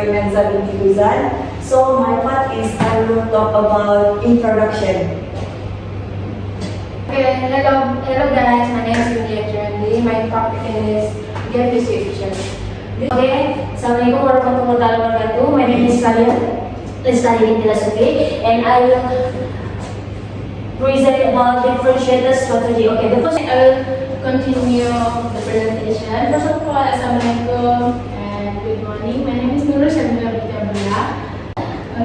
Karinanza binti Guzan. So my part is I will talk about introduction. Okay, hello guys, my name is Lydia Jeremy. My topic is game distribution. Okay, Assalamualaikum warahmatullahi wabarakatuh. My name is Lestari binti Lasuki, and I will present about differentiator strategy. Okay, the first I will continue the presentation. First of all, Assalamualaikum and good morning. My name is Nurul Shamila binti Abdullah.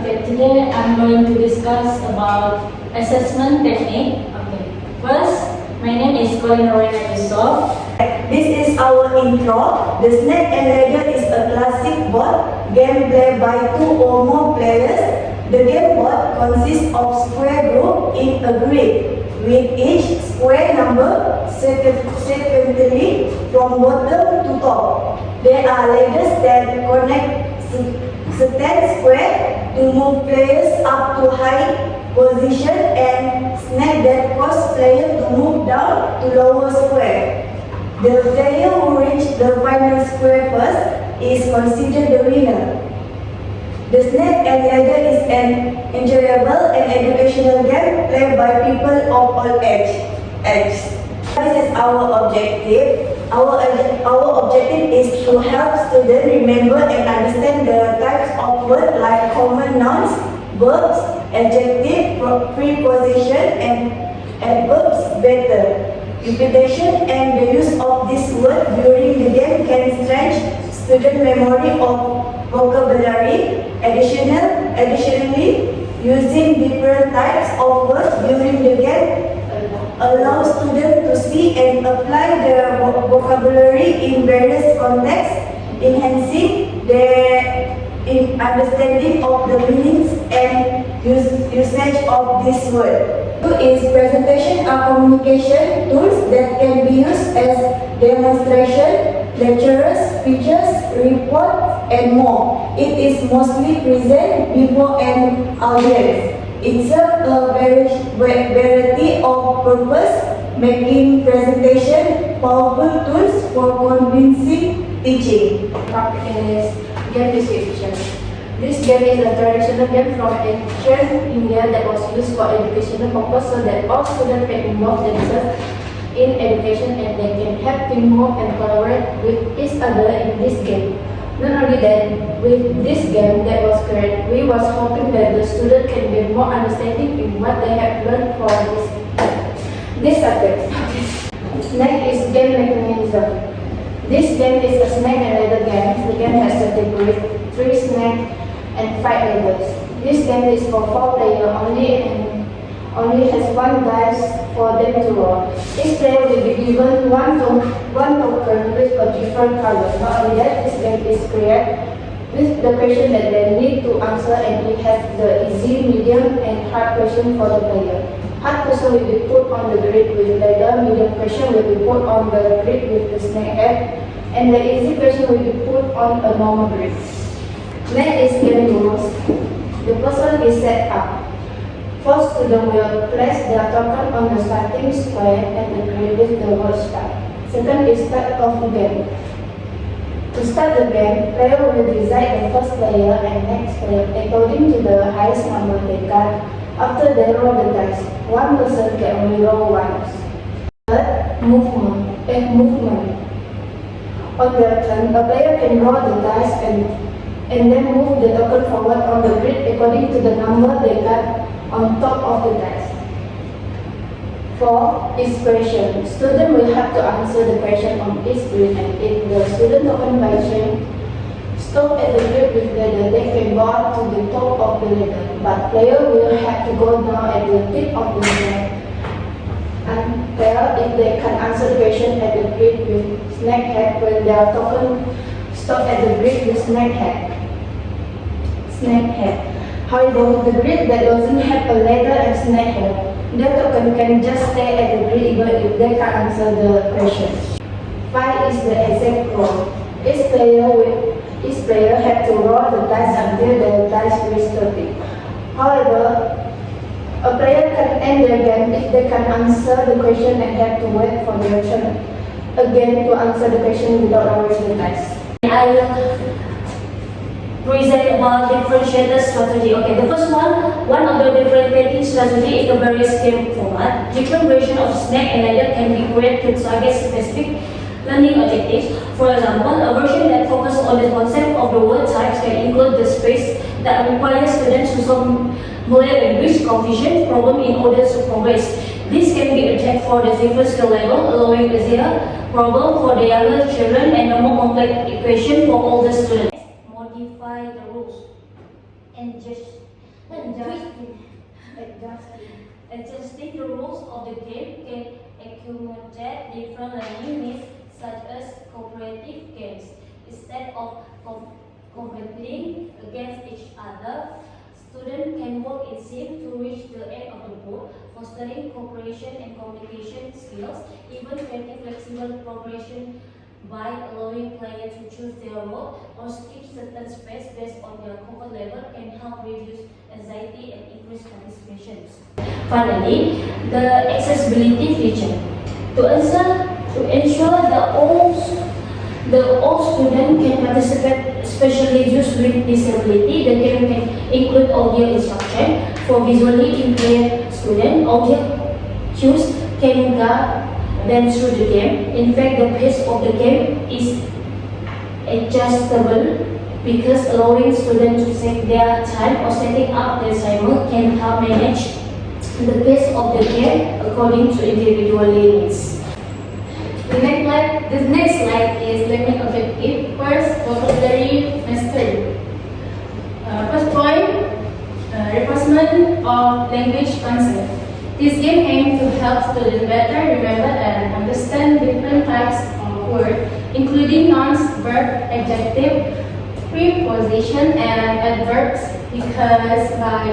Okay, today I'm going to discuss about assessment technique. Okay, first, my name is Colin Rowena Yusof. This is our intro. The snake and ladder is a classic board game played by 2 or more players. The game board consists of square group in a grid, with each square number sequentially from bottom to top. There are ladders that connect certain square to move players up to high position, and snake that cause player to move down to lower square. The player who reach the final square first is considered the winner. The snake and ladder is an enjoyable and educational game played by people of all ages. This is our objective. Our objective is to help students remember and understand the types of words like common nouns, verbs, adjective, preposition, and adverbs better. Repetition and the use of this word during the game can stretch student memory of vocabulary. Additionally, using different types of words during the game allows students to see and apply their vocabulary in various contexts, enhancing their understanding of the meanings and usage of this word. Two is presentation are communication tools that can be used as demonstration, lectures, speeches, reports, and more. It is mostly present before an audience. It serves a variety of purpose, making presentation powerful tools for convincing teaching. Topic is game distribution. This game is a traditional game from ancient India that was used for educational purpose so that all students can involve themselves in education and they can help teamwork and collaborate with each other in this game. Not only that, with this game that was created, we was hoping that the student can get more understanding in what they have learned for this subject. Next is game mechanism. This game is a snake and ladder game. The game has categories 3 snake and 5 ladders. This game is for 4 players only and only has 1 dice for them to roll. Each player will be given one token with a different color. Not only that, this game is created with the question that they need to answer, and it has the easy, medium, and hard question for the player. Hard question will be put on the grid with ladder, medium question will be put on the grid with the snake head, and the easy question will be put on a normal grid. Next is game rules. The person is set up. First student will place their token on the starting square and the grid with the word start. Second is start of the game. To start the game, player will decide the first player and next player according to the highest number they got. After they roll the dice, one person can only roll once. Third, movement. On their turn, a player can roll the dice and then move the token forward on the grid according to the number they got on top of the dice. 4 is question. Student will have to answer the question on each grid, and if the student token by chance stop at the grid with ladder, they can go up to the top of the ladder, but player will have to go down at the tip of the ladder. And if they can answer the question at the grid with snake head when their token stop at the grid with snake head. However, the grid that doesn't have a ladder and snake head, their token can just stay at the grid even if they can't answer the question. 5 is the exact roll. Each player has to roll the dice until the dice reach 30. However, a player can end their game if they can answer the question and have to wait for their turn again to answer the question without lowering the dice. I will present about differentiated strategy. Okay, the first one of the differentiating strategy is the various game format. Different version of Snake and Ladder can be created to target specific learning objectives. For example, a version that focuses on the concept of the word types can include the space that requires students to solve Malay language confusion problem in order to progress. This can be attacked for the safer skill level, allowing easier problem for the younger children and a more complex equation for older students. Modify the rules and adjusting the rules of the game can accommodate different learning needs such as cooperative games. Instead of competing against each other, students can work in teams to reach the end of the board, fostering cooperation and communication skills. Even creating flexible progression by allowing players to choose their role or skip certain space based on their comfort level can help reduce anxiety and increase participation. Finally, the accessibility feature. To ensure that all students can participate, especially those with disability, the game can include audio instruction for visually impaired students. Audio cues can guide them through the game. In fact, the pace of the game is adjustable because allowing students to take their time or setting up the timer can help manage the pace of the game according to individual needs. The next slide is learning objective. First, vocabulary mastery. First point, reinforcement of language concept. This game aims to help students better remember and understand different types of words, including nouns, verb, adjective, preposition, and adverbs, because by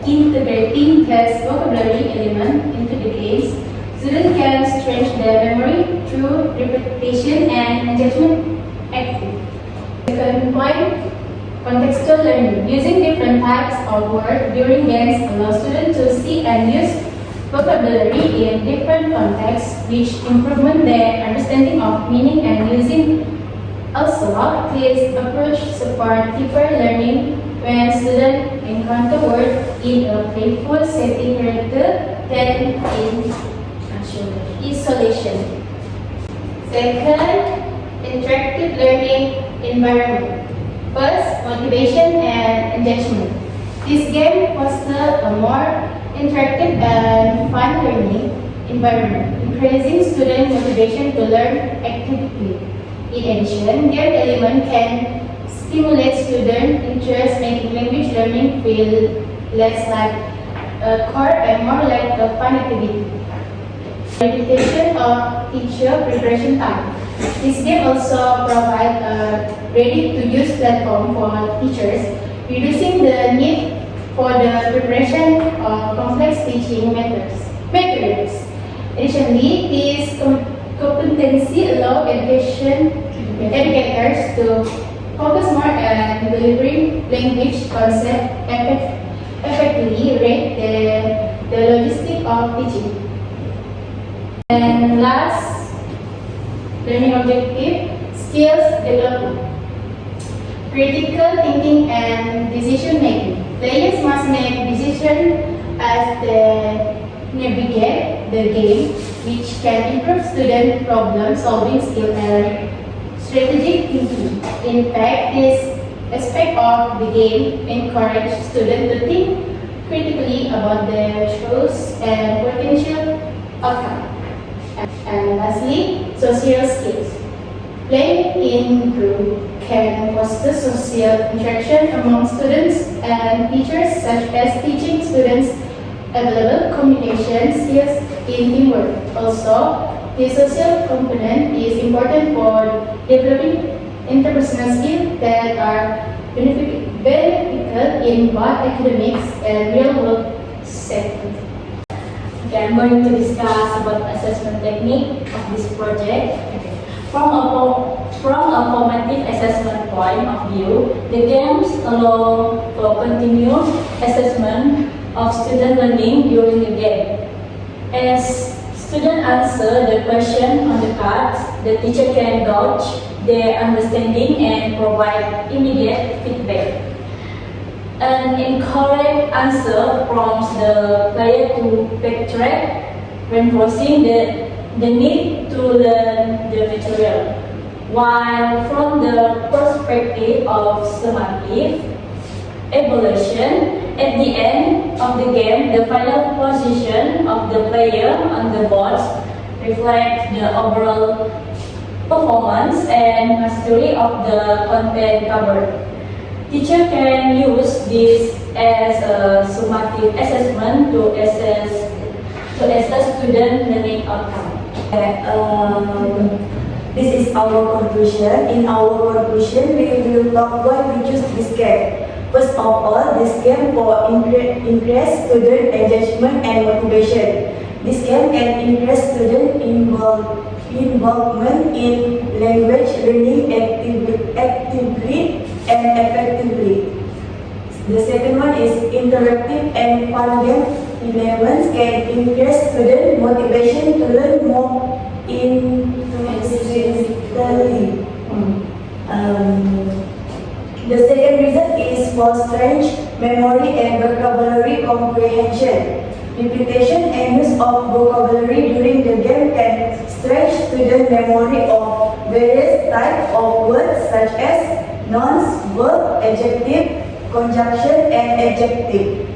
integrating this vocabulary element into the games, students can stretch their memory through repetition and engagement activity. Second point, contextual learning. Using different types of words during games allows students to see and use vocabulary in different contexts, which improve their understanding of meaning and using. Also, this approach supports deeper learning when students encounter words in a playful setting rather than in isolation. Second, interactive learning environment. First, motivation and engagement. This game fosters a more interactive and fun learning environment, increasing student motivation to learn actively. In addition, game element can stimulate student interest, making language learning feel less like a chore and more like a fun activity. Meditation or teacher preparation time. This game also provides a ready-to-use platform for teachers, reducing the need for the preparation of complex teaching materials. Additionally, this competency allows educators to focus more on delivering language concepts effectively rather than the logistics of teaching. And last, learning objective, skills development. Critical thinking and decision making. Players must make decisions as they navigate the game, which can improve student problem solving skill and strategic thinking. In fact, this aspect of the game encourages students to think critically about their choice and potential outcome. And lastly, social skills. Playing in group can foster social interaction among students and teachers, such as teaching students available communication skills in teamwork. Also, the social component is important for developing interpersonal skills that are beneficial in both academics and real-world settings. Okay, I'm going to discuss about assessment technique of this project. From a formative assessment point of view, the games allow for continuous assessment of student learning during the game. As Students answer the question on the cards. The teacher can gauge their understanding and provide immediate feedback. An incorrect answer prompts the player to backtrack, reinforcing the need to learn the material. While from the perspective of summative evaluation, at the end of the game, the final position of the player on the boards reflects the overall performance and mastery of the content covered. Teacher can use this as a summative assessment to assess student learning outcome. This is our conclusion. In our conclusion, we will talk why we choose this game. First of all, this game for increase student engagement and motivation. This game can increase student involvement in language learning actively and effectively. The second one is interactive and fun game elements can increase student motivation to learn more intensively. The second reason is for strength, memory and vocabulary comprehension. Repetition and use of vocabulary during the game can stretch student memory of various types of words such as nouns, verb, adjective, conjunction and adjective.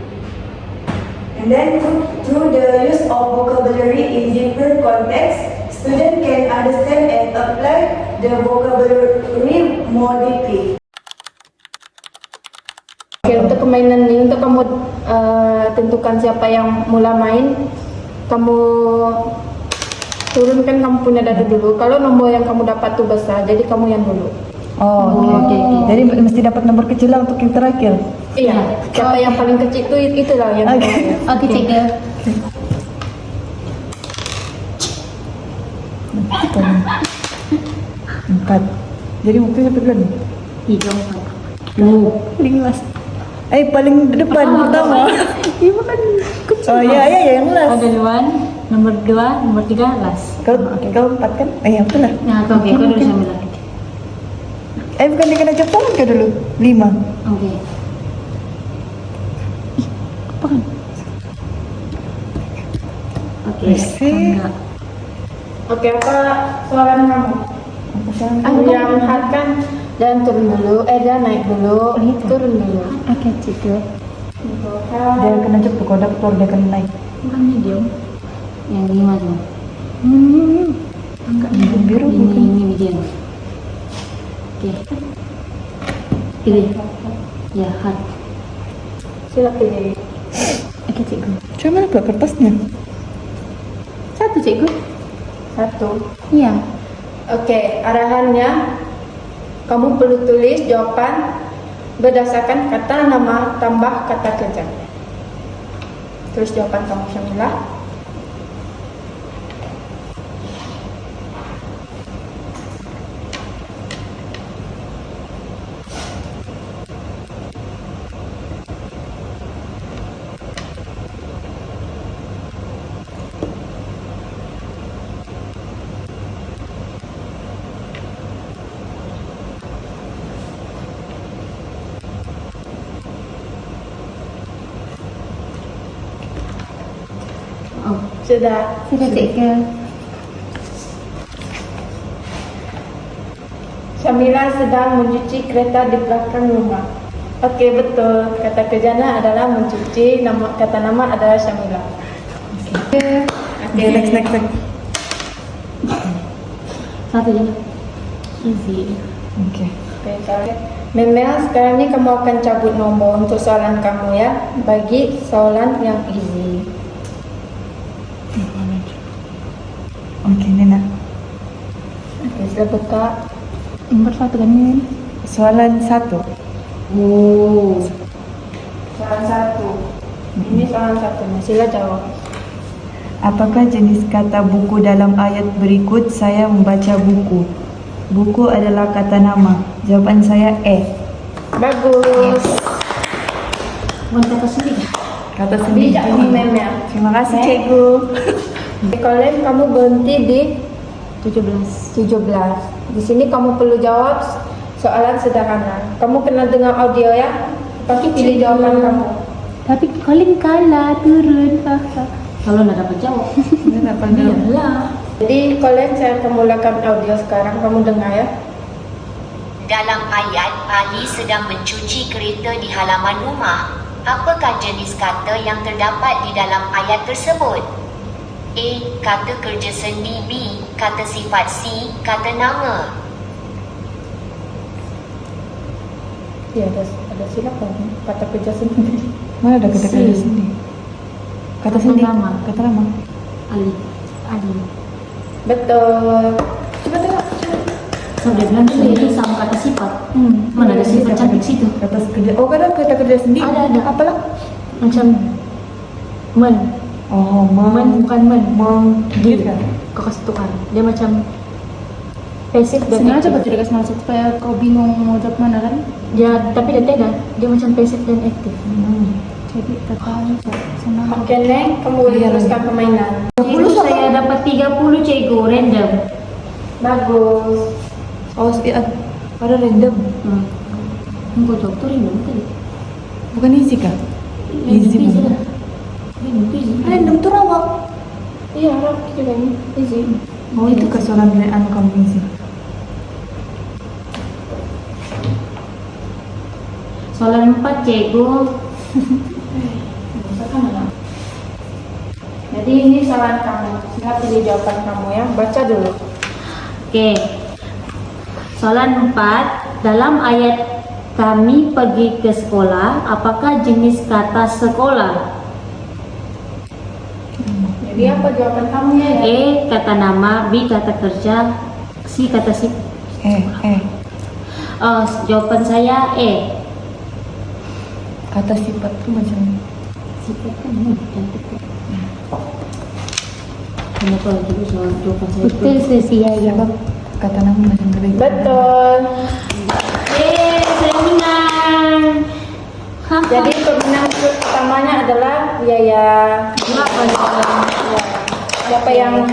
And then through the use of vocabulary in different contexts, students can understand and apply the vocabulary more deeply. Oke, untuk permainan ini, untuk kamu tentukan siapa yang mula main, kamu turunkan kamu punya dada dulu. Kalau nomor yang kamu dapat tuh besar, jadi kamu yang dulu. Oh, oke. Jadi mesti dapat nomor kecil lah untuk yang terakhir. Iya, siapa yang paling kecil itu itulah yang Oke. Oke, tiga. Empat. Jadi waktunya berapa? Tiga, empat. Paling last. Paling depan pertama. Iya bukan. Oh iya yang last. Ada duluan, nomor dua, nomor tiga, last. Kau empat kan? Aku lah. Nah, oke, kau dulu sambil lagi. Bukan dia kena Jepang kau dulu. 5. Oke. Apaan? Oke, Isi. enggak. Oke, apa soalan kamu? Yang hard kan, dan turun dulu, dan naik dulu, turun dulu. Oke, cikgu. Dia kena Jepang kau dapat dia kena naik. Bukan medium. Yang 5 tuh. Enggak biru Ini bukan. medium. Oke. Pilih. Ya, hard. Sila pilih. Oke, cikgu. Coba mana pula kertasnya? Satu, cikgu. 1. Iya. Oke, arahannya kamu perlu tulis jawaban berdasarkan kata nama tambah kata kerja. Tulis jawaban kamu, Syamilah. Oh, Sudah. sudah, cikgu. Syamilah sedang mencuci kereta di belakang rumah. Oke, betul. Kata kerjanya adalah mencuci, kata nama adalah Syamilah. Oke, next. Satu aja. Easy. Oke. Oke, Memel, sekarang ini kamu akan cabut nomor untuk soalan kamu ya. Bagi soalan yang easy. Oke, Nena. Oke, sudah buka. Nomor 1 kan ini? Soalan 1. Oh. Soalan 1. Ini soalan 1. Sila jawab. Apakah jenis kata buku dalam ayat berikut? Saya membaca buku. Buku adalah kata nama. Jawaban saya Bagus. Bukan kata sendiri. Kata Bijak kamu, Memel. Terima kasih, cikgu. Kalian kamu berhenti di 17. 17. Di sini kamu perlu jawab soalan sederhana. Kamu pernah dengar audio ya? Pasti pilih jawaban kamu. Tapi Colin kalah, turun. Kalau nak dapat jawab. Nak pandang. Iyalah. Jadi kalian saya akan mulakan audio sekarang. Kamu dengar ya. Dalam ayat, Ali sedang mencuci kereta di halaman rumah. Apakah jenis kata yang terdapat di dalam ayat tersebut? A. Kata kerja sendi. B. Kata sifat. C. Kata nama. Ya, ada silakan. Kata kerja sendiri. Mana ada kata kerja sendiri? Kata Kata sendiri. nama. Kata nama. Ali. Betul. So dia bilang itu sama kata sifat. Mana ada sifat cantik situ? Kata kerja. Oh, kata kerja sendiri. Ada. Apalah? Macam men. Oh, Men bukan men. Gitu kan? Kau kasih tukar. Dia macam pasif dan Sengaja aktif. betul dikasih nama supaya kau bingung mau jawab mana kan? Dia tapi dia tidak. Dia macam pasif dan aktif. Jadi katanya senang. Oke, Neng, kamu boleh teruskan permainan. Cikgu saya dapat 30 cikgu random. Bagus. Oh, ada random. Kau jawab tu random tadi. Bukan easy kah? Easy Easy mana? lah. Easy. Random tu rawak. Iya, harap juga ini. Easy. Oh, itu kesoalan pilihan kamu easy. Soalan 4 cikgu. Jadi ini saran kamu. Sila pilih jawaban kamu ya. Baca dulu. Oke. Soalan 4. Dalam ayat kami pergi ke sekolah, apakah jenis kata sekolah? Jadi apa jawaban kamu ya? A. Kata nama. B. Kata kerja. C. Kata sifat. Jawaban saya A. Kata sifat tu macam Sifat kan cantik. Kenapa juga soal jawaban saya itu? sebab kata nama macam lebih. Betul. Saya menang. Jadi pemenang pertamanya adalah Yaya. Siapa yang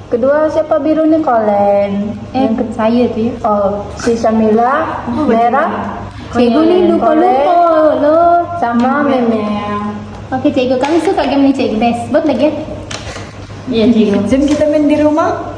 kedua? Siapa biru ni? Colin. Yang ke saya tu ya. Oh, si Samila. Merah. Cikgu ni lupa loh. Sama Memang. Okey cikgu, kami suka game ni cikgu. Best. Buat lagi ya. Iya cikgu. Jom kita main di rumah.